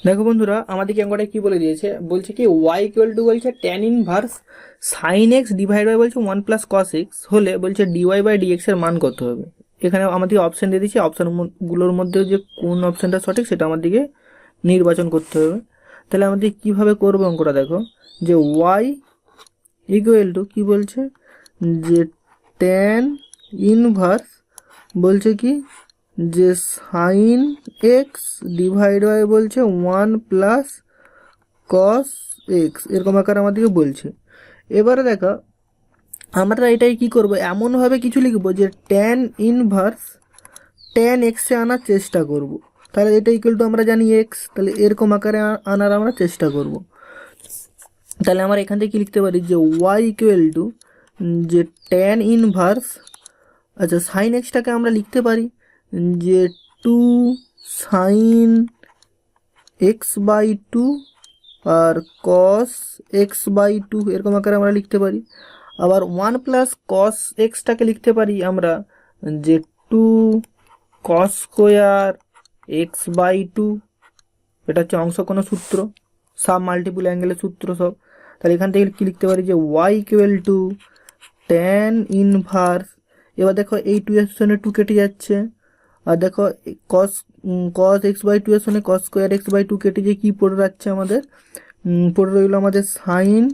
দেখো বন্ধুরা, আমাদেরকে অঙ্কটা কি বলে দিয়েছে, বলছে কি ওয়াই ইকুয়াল টু বলছে tan inverse sine X divide by বলছে ওয়ান প্লাস কস এক্স হলে বলছে ডিওয়াই বাই ডিএক্স এর মান কত হবে। এখানে আমাদেরকে অপশন দিয়ে দিচ্ছে, অপশনগুলোর মধ্যে যে কোন অপশনটা সঠিক সেটা আমাদেরকে নির্বাচন করতে হবে। তাহলে আমাদের কিভাবে করবো অঙ্কটা, দেখো যে ওয়াই ইকুয়াল টু কি বলছে যে ট্যান ইনভার্স বলছে কি যে সাইন এক্স ডিভাইড বাই বলছে ওয়ান প্লাস কস এক্স, এরকম আকার আমাদেরকে বলছে। এবারে দেখো আমরা এটাই কি করব, এমনভাবে কিছু লিখবো যে ট্যান ইনভার্স ট্যান এক্সে আনার চেষ্টা করব। তাহলে এটা ইকুয়াল টু আমরা জানি এক্স, তাহলে এরকম আকারে আনার আমরা চেষ্টা করব। তাহলে আমরা এখান থেকে কি লিখতে পারি যে ওয়াই ইকুয়াল টু যে ট্যান ইনভার্স, আচ্ছা সাইন এক্সটাকে আমরা লিখতে পারি যে two sine X by two আর কস এক্স বাই টু, এরকম আকারে আমরা লিখতে পারি। আবার ওয়ান প্লাস কস এক্সটাকে লিখতে পারি আমরা যে two cos square X by two, এটা হচ্ছে অংশকোণ সূত্র, সাব মাল্টিপুল অ্যাঙ্গেলের সূত্র সব। তাহলে এখান থেকে কি লিখতে পারি যে Y equal to tan inverse, এবার দেখো এই টু এর সঙ্গে টু কেটে যাচ্ছে, আর দেখো cos cos X by two এর সঙ্গে cos square X by two কেটে যে কী পড়ে যাচ্ছে আমাদের, পড়ে রইল আমাদের sine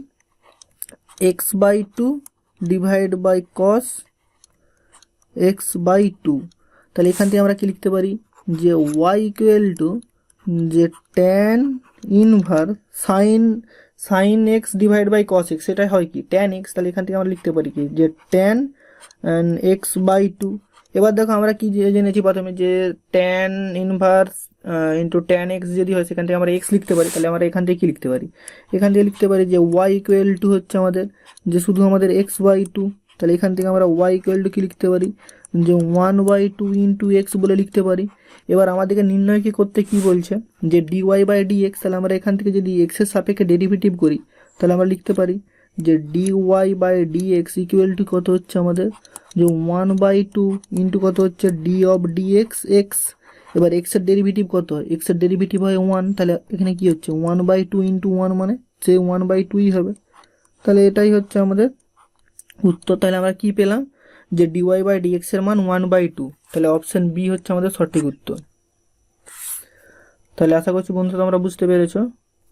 X by two divide by cos X by two. তাহলে এখান থেকে আমরা কি লিখতে পারি যে ওয়াই ইকুয়াল টু যে tan inverse sine X divide by cos X, সেটা হয় কি ট্যান এক্স, তাহলে এখান থেকে আমরা লিখতে পারি কি যে ট্যান এক্স বাই টু। এবার দেখো আমরা কি জেনেছি প্রথমে যে tan inverse into tan x যদি হয় সেখান থেকে আমরা এক্স লিখতে পারি। তাহলে আমরা এখান থেকে কি লিখতে পারি, এখান থেকে লিখতে পারি যে ওয়াই ইকুয়াল টু হচ্ছে আমাদের যে শুধু আমাদের এক্স বাই টু। তাহলে এখান থেকে আমরা ওয়াই ইকুয়াল টু কি লিখতে পারি যে one by two into X বলে লিখতে পারি। এবার আমাদেরকে নির্ণয় কি করতে কি বলছে যে ডিওয়াই বাই ডিএক্স, তাহলে আমরা এখান থেকে যদি এক্সের সাপেক্ষে ডেরিভেটিভ করি তাহলে আমরা লিখতে পারি যে D Y by D X equal to কত হচ্ছে আমাদের যে ওয়ান বাই টু ইন্টু কত হচ্ছে ডি অফ ডিএক্স এক্স। এবার এক্সের ডেরিভেটিভ কত হয়, এক্সের ডেরিভেটিভ হয় ওয়ান, তাহলে এখানে কি হচ্ছে one by two into one মানে সে ওয়ান বাই টুই হবে। তাহলে এটাই হচ্ছে আমাদের উত্তর। তাহলে আমরা কি পেলাম যে ডিওয়াই বাই ডিএক্স এর মান ওয়ান বাই টু। তাহলে অপশন বি হচ্ছে আমাদের সঠিক উত্তর। তাহলে আশা করছি বন্ধুরা তোমরা বুঝতে পেরেছো।